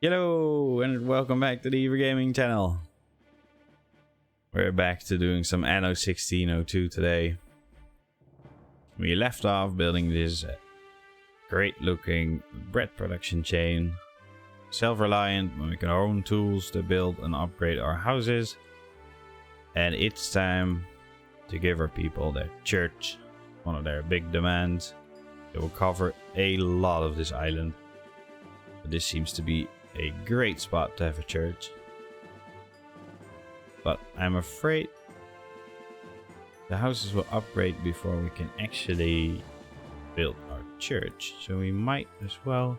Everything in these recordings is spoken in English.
Hello and welcome back to the Gaming channel. We're back to doing some Anno 1602 today. We left off building this great looking bread production chain. Self-reliant, we're making our own tools to build and upgrade our houses. And it's time to give our people their church, one of their big demands. It will cover a lot of this island. But this seems to be a great spot to have a church. But I'm afraid the houses will upgrade before we can actually build our church. So we might as well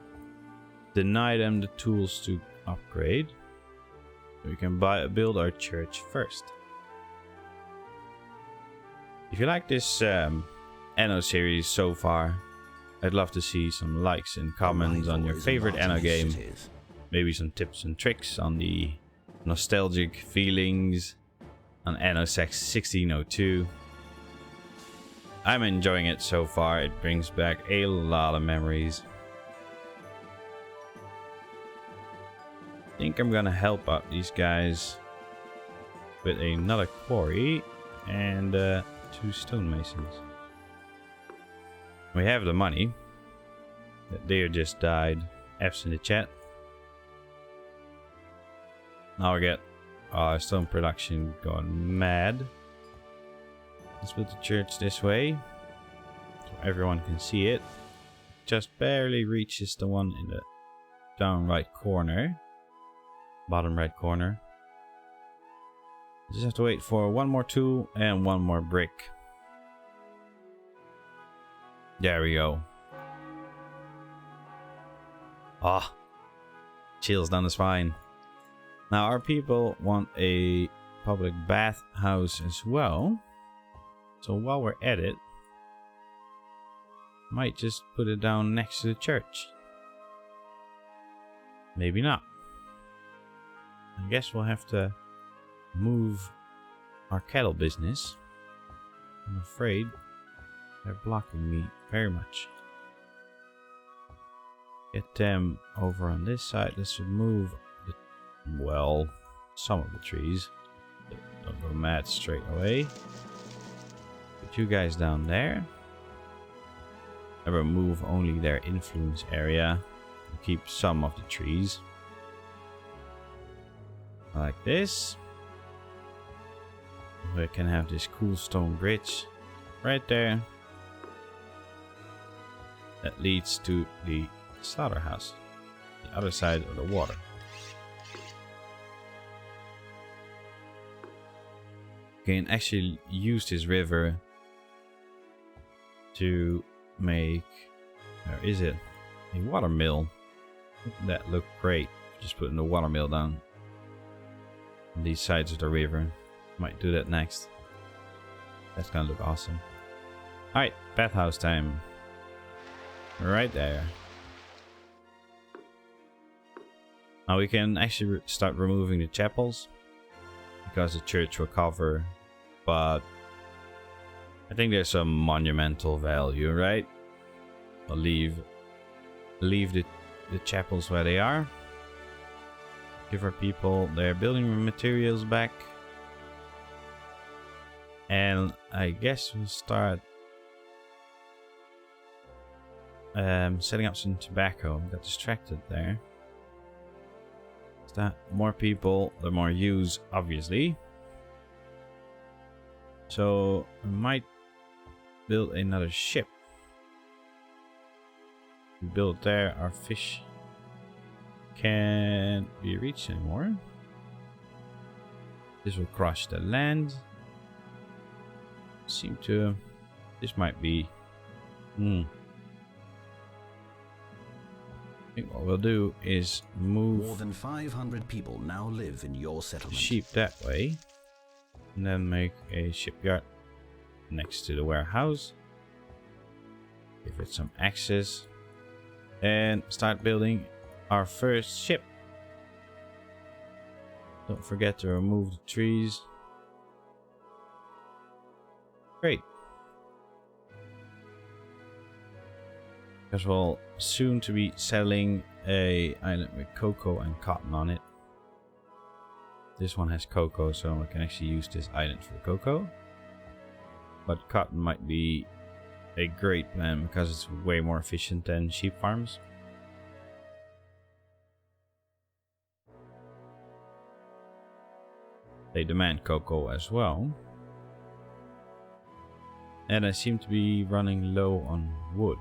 deny them the tools to upgrade. So we can build our church first. If you like this Anno series so far, I'd love to see some likes and comments on your favorite Anno game. Maybe some tips and tricks on the nostalgic feelings on Anno 1602. I'm enjoying it so far. It brings back a lot of memories. I think I'm gonna help out these guys with another quarry and 2 stonemasons. We have the money. That deer just died. F's in the chat. Now we get our stone production going mad. Let's build the church this way so everyone can see it. Just barely reaches the one in the down right corner, bottom right corner. Just have to wait for one more tool and one more brick. There we go. Ah, chills down the spine. Now our people want a public bathhouse as well. So while we're at it, might just put it down next to the church. Maybe not. I guess we'll have to move our cattle business. I'm afraid they're blocking me very much. Get them over on this side. Let's remove well, some of the trees. Don't go mad straight away. Put you guys down there. I remove only their influence area. Keep some of the trees. Like this. We can have this cool stone bridge right there. That leads to the slaughterhouse. The other side of the water. Can actually use this river to make, where is it, a watermill. That looked great. Just putting the watermill down on these sides of the river. Might do that next. That's gonna look awesome. Alright, bathhouse time. Right there. Now we can actually start removing the chapels, because the church will cover, but I think there's some monumental value, right? I'll leave the chapels where they are. Give our people their building materials back. And I guess we'll start setting up some tobacco. Got distracted there. That more people, the more use, obviously. So we might build another ship. We build there, our fish can't be reached anymore. This will crush the land. This might be I think what we'll do is move more than 500 people now live in your settlement. Sheep that way, and then make a shipyard next to the warehouse. Give it some access, and start building our first ship. Don't forget to remove the trees. Great. Because we'll soon to be settling a island with cocoa and cotton on it. This one has cocoa, so I can actually use this island for cocoa. But cotton might be a great plan because it's way more efficient than sheep farms. They demand cocoa as well. And I seem to be running low on wood.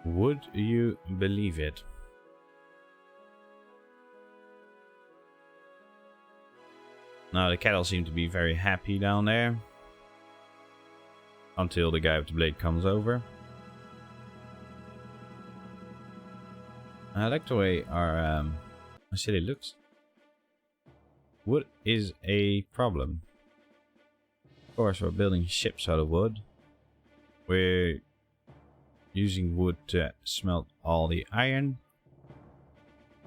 Would you believe it? Now the cattle seem to be very happy down there. Until the guy with the blade comes over. I like the way our city looks. Wood is a problem. Of course, we're building ships out of wood. We're using wood to smelt all the iron.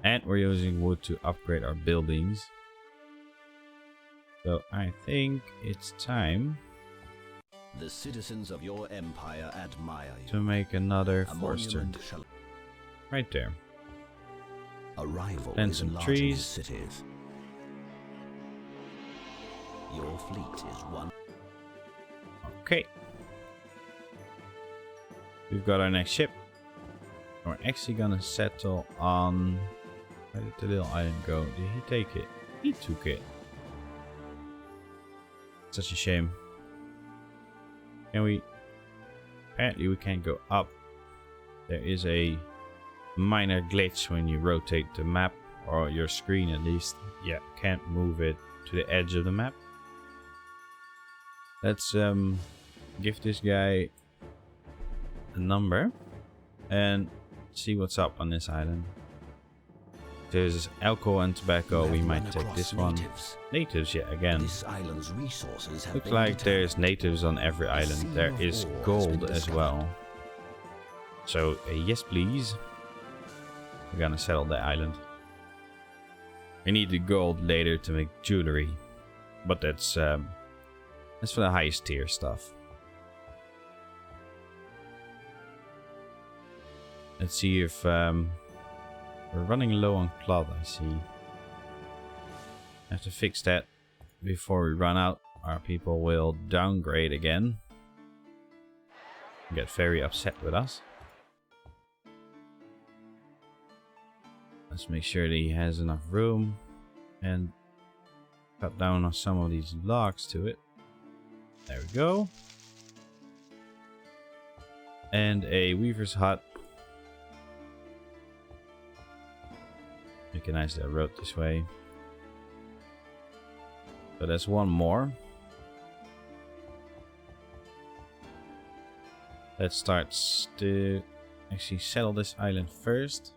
And we're using wood to upgrade our buildings. So I think it's time the citizens of your empire admire you. To make another forester. Right there. A rival and is some enlarging trees. his cities. Your fleet is one. Okay. We've got our next ship. We're actually gonna settle on... Where did the little island go? Did he take it? He took it. Such a shame. Can we... Apparently we can't go up. There is a minor glitch when you rotate the map, or your screen at least. Yeah, can't move it to the edge of the map. Let's give this guy a number and see what's up on this island. There's alcohol and tobacco. We might take this one. Natives, yeah, again. This island's resources have Looks been like determined. there's natives on every island. There is gold as well. So, yes please. We're gonna settle the island. We need the gold later to make jewelry. But that's for the highest tier stuff. Let's see if we're running low on cloth, I see. Have to fix that before we run out. Our people will downgrade again. Get very upset with us. Let's make sure that he has enough room and cut down on some of these logs to it. There we go. And a weaver's hut. Make a nice little road this way. So that's one more. Let's start to actually settle this island first.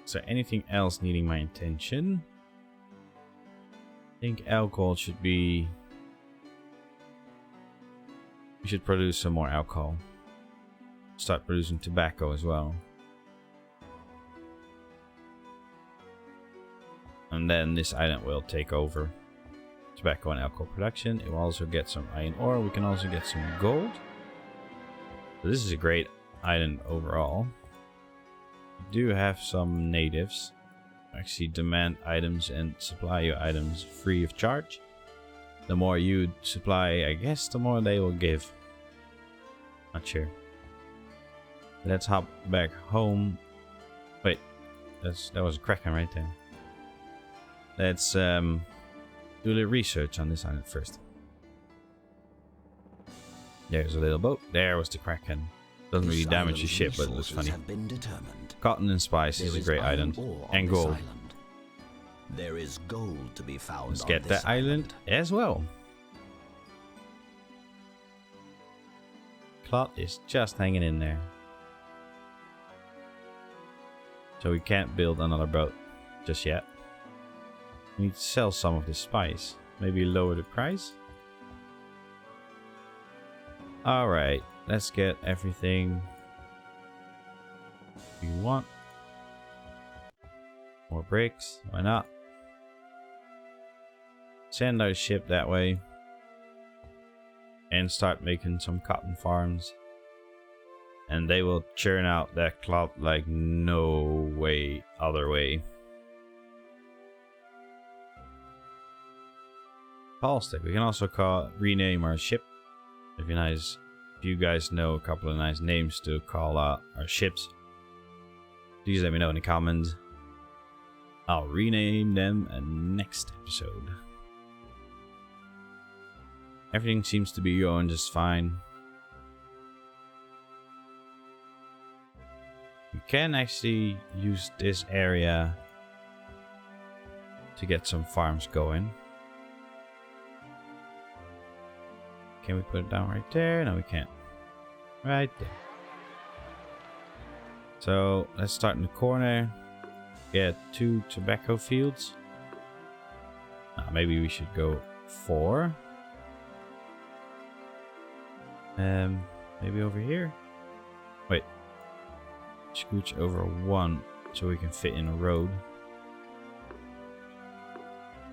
Is there anything else needing my attention? I think alcohol should be... We should produce some more alcohol. Start producing tobacco as well. And then this island will take over tobacco and alcohol production. It will also get some iron ore. We can also get some gold. So this is a great island overall. We do have some natives. Actually demand items and supply your items free of charge. The more you supply, I guess, the more they will give. Not sure. Let's hop back home. Wait, that was a kraken right there. Let's do a little research on this island first. There's a little boat. There was the kraken. Doesn't really damage the ship, but it looks funny. Cotton and spice is a great island, and gold. There is gold to be found. Let's get that island as well. Cloth is just hanging in there. So we can't build another boat just yet. We need to sell some of this spice. Maybe lower the price. Alright, let's get everything we want. More bricks, why not? Send our ship that way. And start making some cotton farms. And they will churn out that cloth like no way other way. Paul stick. We can also rename our ship. If you guys know a couple of nice names to call our ships, please let me know in the comments. I'll rename them next episode. Everything seems to be going just fine. We can actually use this area to get some farms going. Can we put it down right there? No, we can't. Right there. So let's start in the corner. Get 2 tobacco fields. Maybe we should go 4. Maybe over here. Wait. Scooch over 1 so we can fit in a road.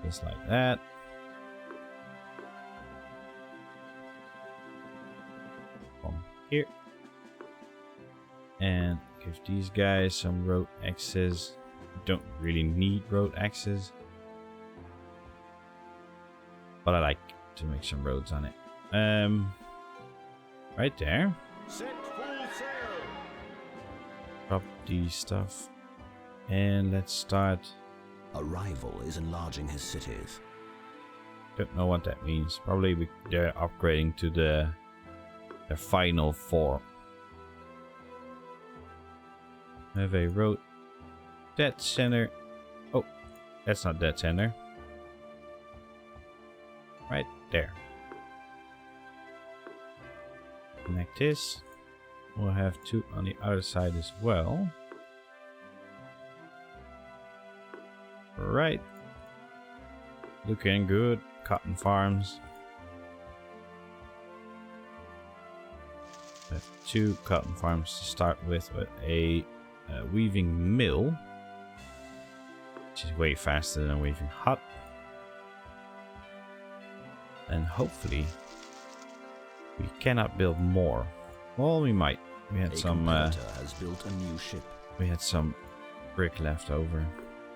Just like that. From here. And give these guys some road access. Don't really need road access. But I like to make some roads on it. Right there. Set full sail. Drop these stuff. And let's start. A rival is enlarging his cities. Don't know what that means. Probably they're upgrading to their final 4. Have a road. Dead center. Oh, that's not dead center. Right there. Connect this. We'll have 2 on the other side as well. Right. Looking good. Cotton farms. We have 2 cotton farms to start with a weaving mill, which is way faster than a weaving hut. And hopefully we cannot build more. Well, we might. We had some has built a new ship. We had some brick left over.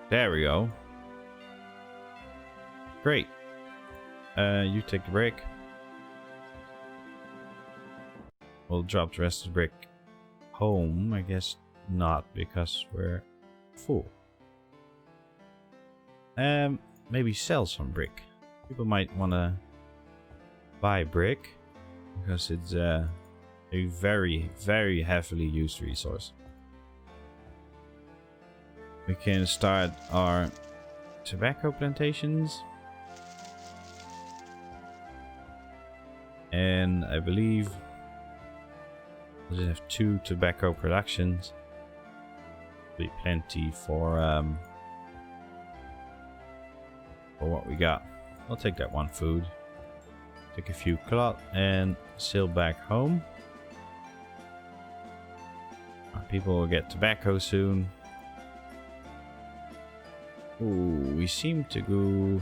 There we go. Great. You take the brick. We'll drop the rest of the brick home. I guess not, because we're full. Maybe sell some brick. People might want to buy brick because it's a very, very heavily used resource. We can start our tobacco plantations. And I believe we'll just have 2 tobacco productions. Be plenty for what we got. I'll take that 1 food. Take a few cloth and sail back home. Our people will get tobacco soon. Ooh, we seem to go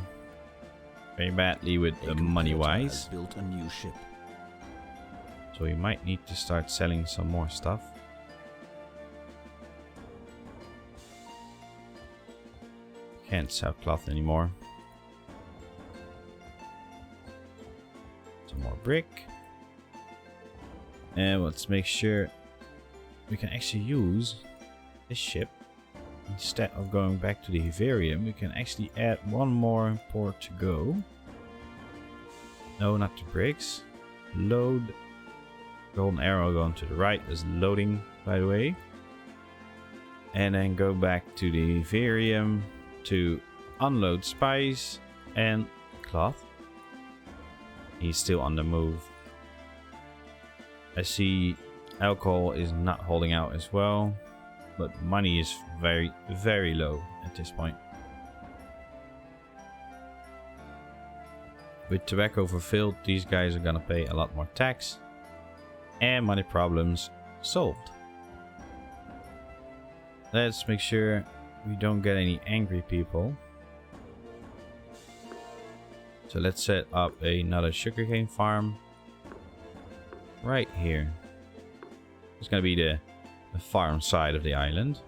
very badly with the money wise. Built a new ship. So we might need to start selling some more stuff. Can't sell cloth anymore. Some more brick. And let's make sure we can actually use this ship. Instead of going back to the Heverium, we can actually add 1 more port to go. No, not the bricks. Load. Golden arrow going to the right. There's loading, by the way. And then go back to the Heverium to unload spice and cloth. He's still on the move. I see alcohol is not holding out as well. But money is very, very low at this point. With tobacco fulfilled, these guys are gonna pay a lot more tax. And money problems solved. Let's make sure we don't get any angry people. So let's set up another sugarcane farm right here. It's gonna be the farm side of the island.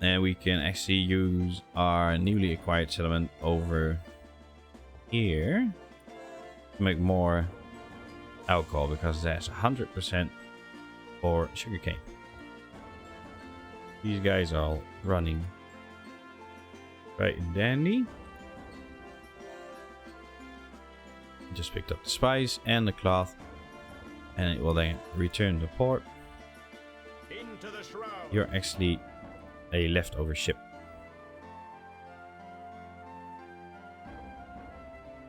And we can actually use our newly acquired settlement over here to make more alcohol, because that's 100% for sugarcane. These guys are all running right and dandy. Just picked up the spice and the cloth, and it will then return to port. Into the shroud. You're actually a leftover ship.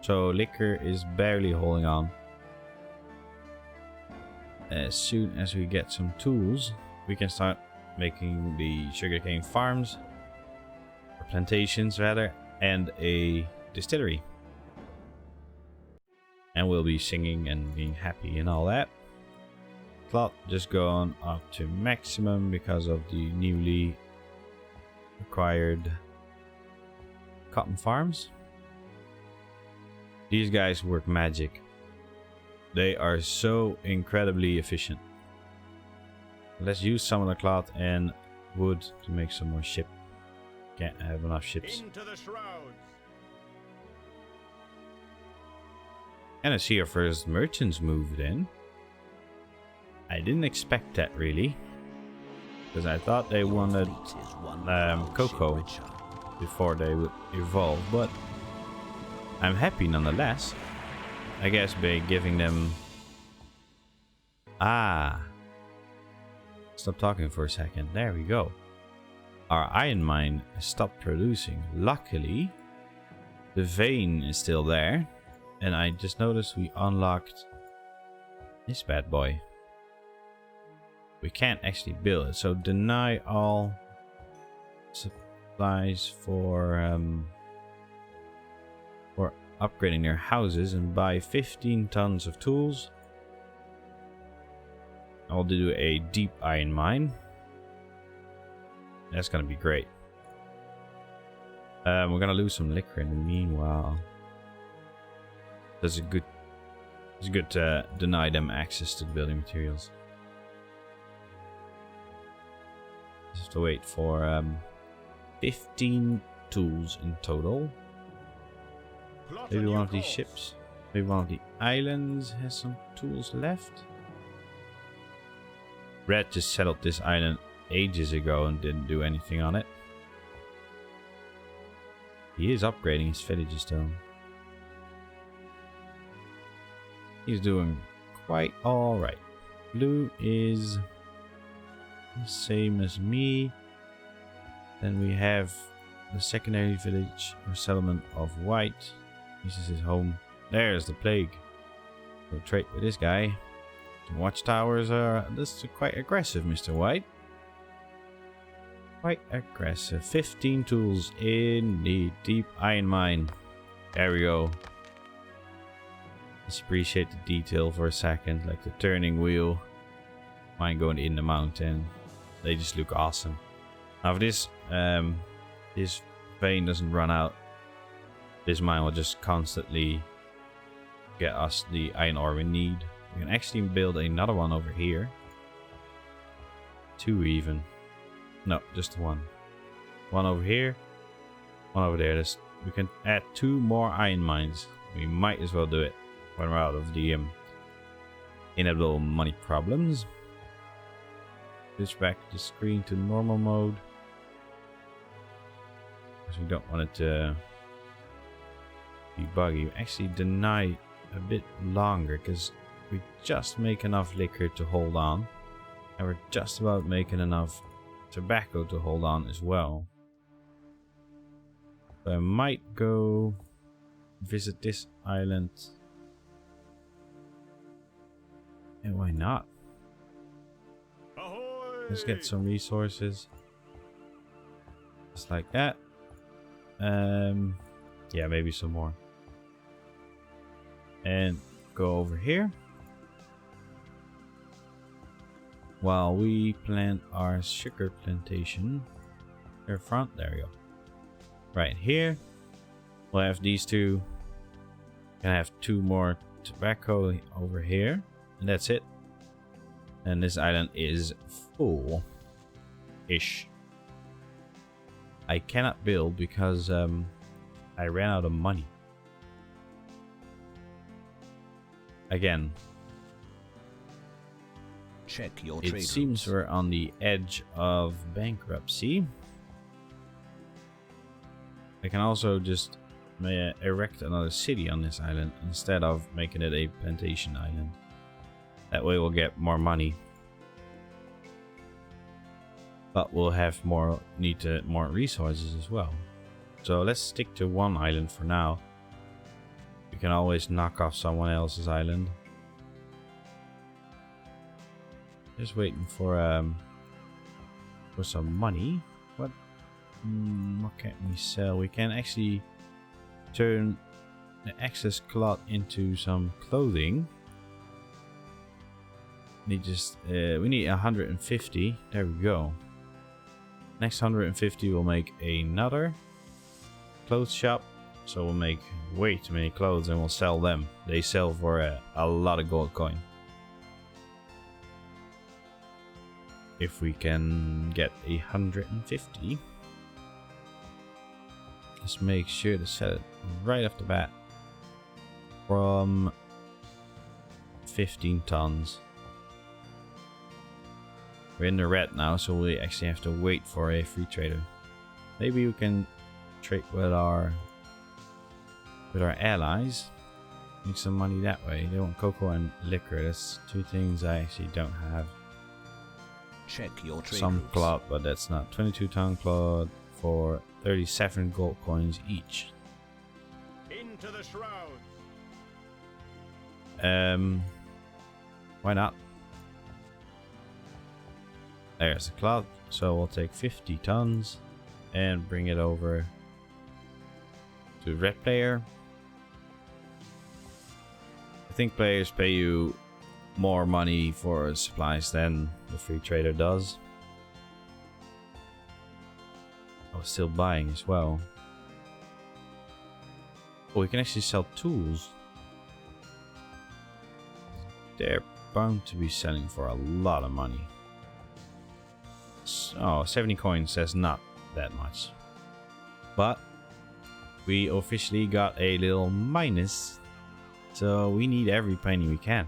So liquor is barely holding on. As soon as we get some tools, we can start making the sugarcane farms, or plantations rather, and a distillery. And we'll be singing and being happy and all that. Cloth just going up to maximum because of the newly acquired cotton farms. These guys work magic. They are so incredibly efficient. Let's use some of the cloth and wood to make some more ship. Can't have enough ships. Into the shrouds. And I see our first merchants moved in. I didn't expect that really, because I thought they wanted cocoa before they would evolve, but I'm happy nonetheless. I guess by giving them... Stop talking for a second. There we go. Our iron mine stopped producing. Luckily, the vein is still there. And I just noticed we unlocked this bad boy. We can't actually build it. So deny all supplies for upgrading their houses and buy 15 tons of tools. I'll do a deep iron mine. That's gonna be great. We're gonna lose some liquor in the meanwhile. It's good to deny them access to the building materials. Just have to wait for 15 tools in total. Maybe one of these ships, maybe one of the islands has some tools left. Red just settled this island ages ago and didn't do anything on it. He is upgrading his villages though. He's doing quite alright. Blue is the same as me. Then we have the secondary village or settlement of white. This is his home. There's the plague. Go trade with this guy. The watchtowers are... This is quite aggressive, Mr. White. Quite aggressive. 15 tools in the deep iron mine. There we go. Let's appreciate the detail for a second, like the turning wheel. Mine going in the mountain. They just look awesome. Now if this vein doesn't run out, this mine will just constantly get us the iron ore we need. We can actually build another one over here. 2 even. No, just one. One over here. One over there. We can add 2 more iron mines. We might as well do it when we're out of the inevitable money problems. Switch back the screen to normal mode, because we don't want it to be buggy. We actually deny a bit longer because we just make enough liquor to hold on, and we're just about making enough tobacco to hold on as well. So I might go visit this island. And why not? Ahoy! Let's get some resources. Just like that. Yeah, maybe some more. And go over here. While we plant our sugar plantation. There front, there we go. Right here. We'll have these 2. Gonna have 2 more tobacco over here. And that's it. And this island is full-ish. I cannot build because I ran out of money. Again, Check your it trade seems routes. we're on the edge of bankruptcy. I can also just erect another city on this island instead of making it a plantation island. That way we'll get more money. But we'll have more resources as well. So let's stick to one island for now. We can always knock off someone else's island. Just waiting for some money. What can we sell? We can actually turn the excess cloth into some clothing. We need 150. There we go. Next 150 will make another clothes shop. So we'll make way too many clothes and we'll sell them. They sell for a lot of gold coin. If we can get 150. Let's make sure to set it right off the bat. From 15 tons. We're in the red now, so we actually have to wait for a free trader. Maybe we can trade with our allies. Make some money that way. They want cocoa and liquor. That's two things I actually don't have. Check your trade Some routes. cloth, but that's not 22-ton cloth for 37 gold coins each. Into the shrouds. Why not? There's the cloth, so we'll take 50 tons and bring it over to red player. I think players pay you more money for supplies than the free trader does. I was still buying as well. Oh, we can actually sell tools. They're bound to be selling for a lot of money. Oh, 70 coins says not that much. But we officially got a little minus. So we need every penny we can.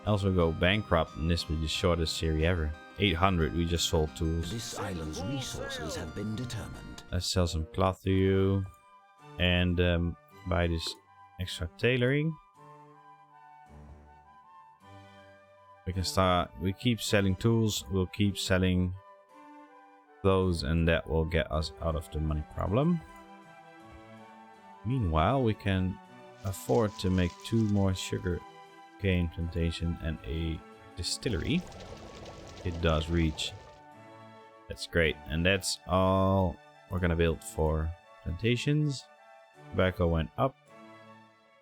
Else we'll go bankrupt and this will be the shortest series ever. 800 we just sold tools. This island's resources have been determined. Let's sell some cloth to you. And buy this extra tailoring. We keep selling tools, we'll keep selling clothes, and that will get us out of the money problem. Meanwhile, we can afford to make 2 more sugar cane plantation and a distillery. It does reach. That's great, and that's all we're gonna build for plantations. Tobacco went up.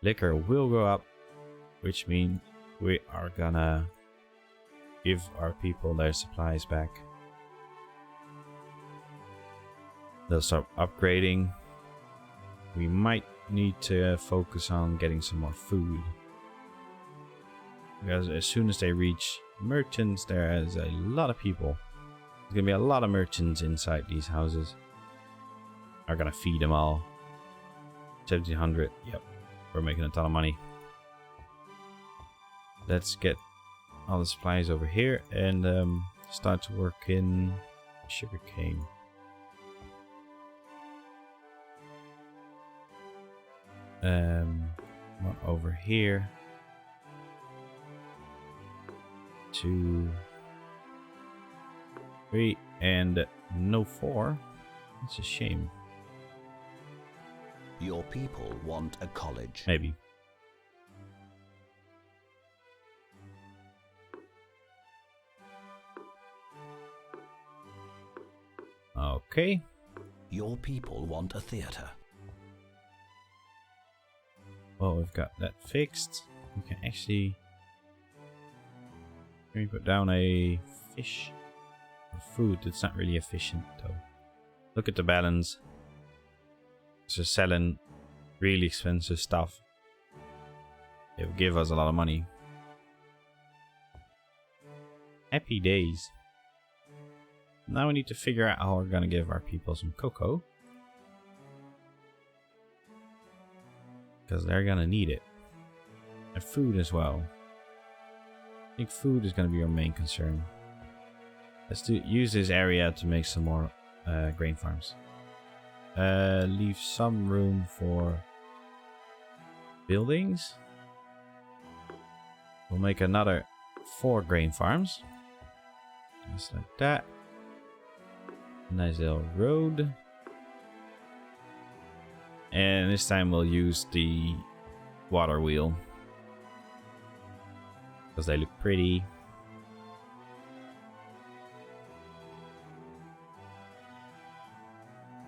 Liquor will go up, which means we are gonna give our people their supplies back. They'll start upgrading. We might need to focus on getting some more food. Because as soon as they reach merchants, there is a lot of people. There's gonna be a lot of merchants inside these houses. Are gonna feed them all. 1700. Yep, we're making a ton of money. Let's get all the supplies over here and start to work in sugarcane. One over here. 2, 3, and no 4. It's a shame. Your people want a college. Maybe. Okay. Your people want a theater. Well, we've got that fixed. We can actually... Can we put down a fish? Food, it's not really efficient though. Look at the balance. So selling really expensive stuff. It will give us a lot of money. Happy days. Now we need to figure out how we're gonna give our people some cocoa. Because they're gonna need it. And food as well. I think food is gonna be our main concern. Let's use this area to make some more grain farms. Leave some room for buildings. We'll make another 4 grain farms. Just like that. Nice little road. And this time we'll use the water wheel. Because they look pretty.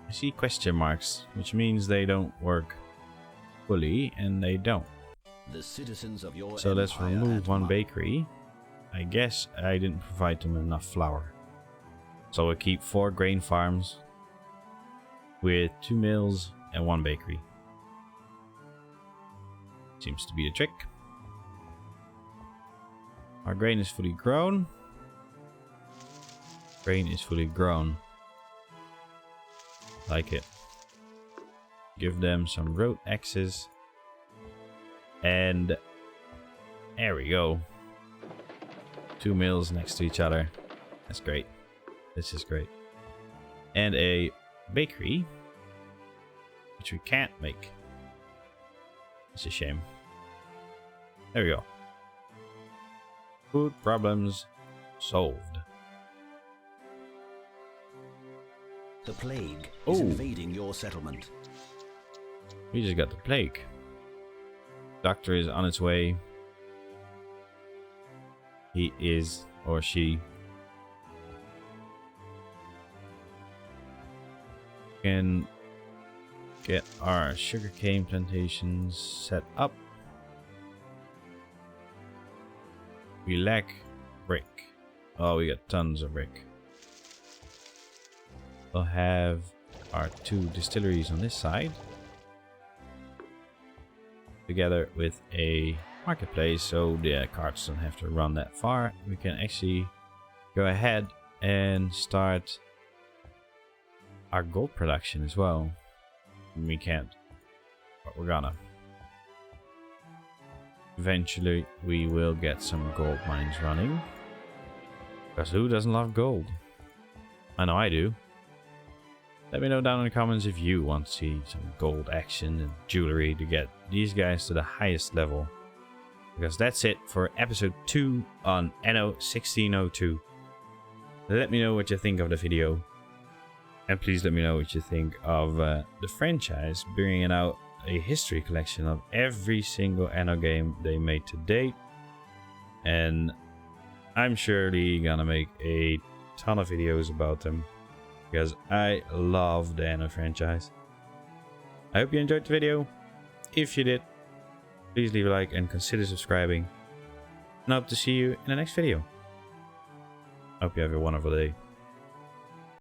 I see question marks, which means they don't work fully, and they don't. The citizens of your So let's empire remove one admire. bakery. I guess I didn't provide them enough flour. So we'll keep 4 grain farms with 2 mills and 1 bakery. Seems to be the trick. Our grain is fully grown. Grain is fully grown. Like it. Give them some road axes. And there we go. 2 mills next to each other. That's great. This is great. And a bakery, which we can't make. It's a shame. There we go. Food problems solved. The plague is Oh. invading your settlement. We just got the plague. Doctor is on its way. He is, or she. Can get our sugarcane plantations set up. We lack brick. Oh, we got tons of brick. We'll have our 2 distilleries on this side. Together with a marketplace, so the carts don't have to run that far. We can actually go ahead and start our gold production as well. We can't, but we're gonna. Eventually we will get some gold mines running, because who doesn't love gold? I know I do. Let me know down in the comments if you want to see some gold action and jewelry to get these guys to the highest level. Because that's it for episode 2 on Anno 1602. Let me know what you think of the video. And please let me know what you think of the franchise bringing out a history collection of every single Anno game they made to date. And I'm surely gonna make a ton of videos about them, because I love the Anno franchise. I hope you enjoyed the video. If you did, please leave a like and consider subscribing. And I hope to see you in the next video. I hope you have a wonderful day.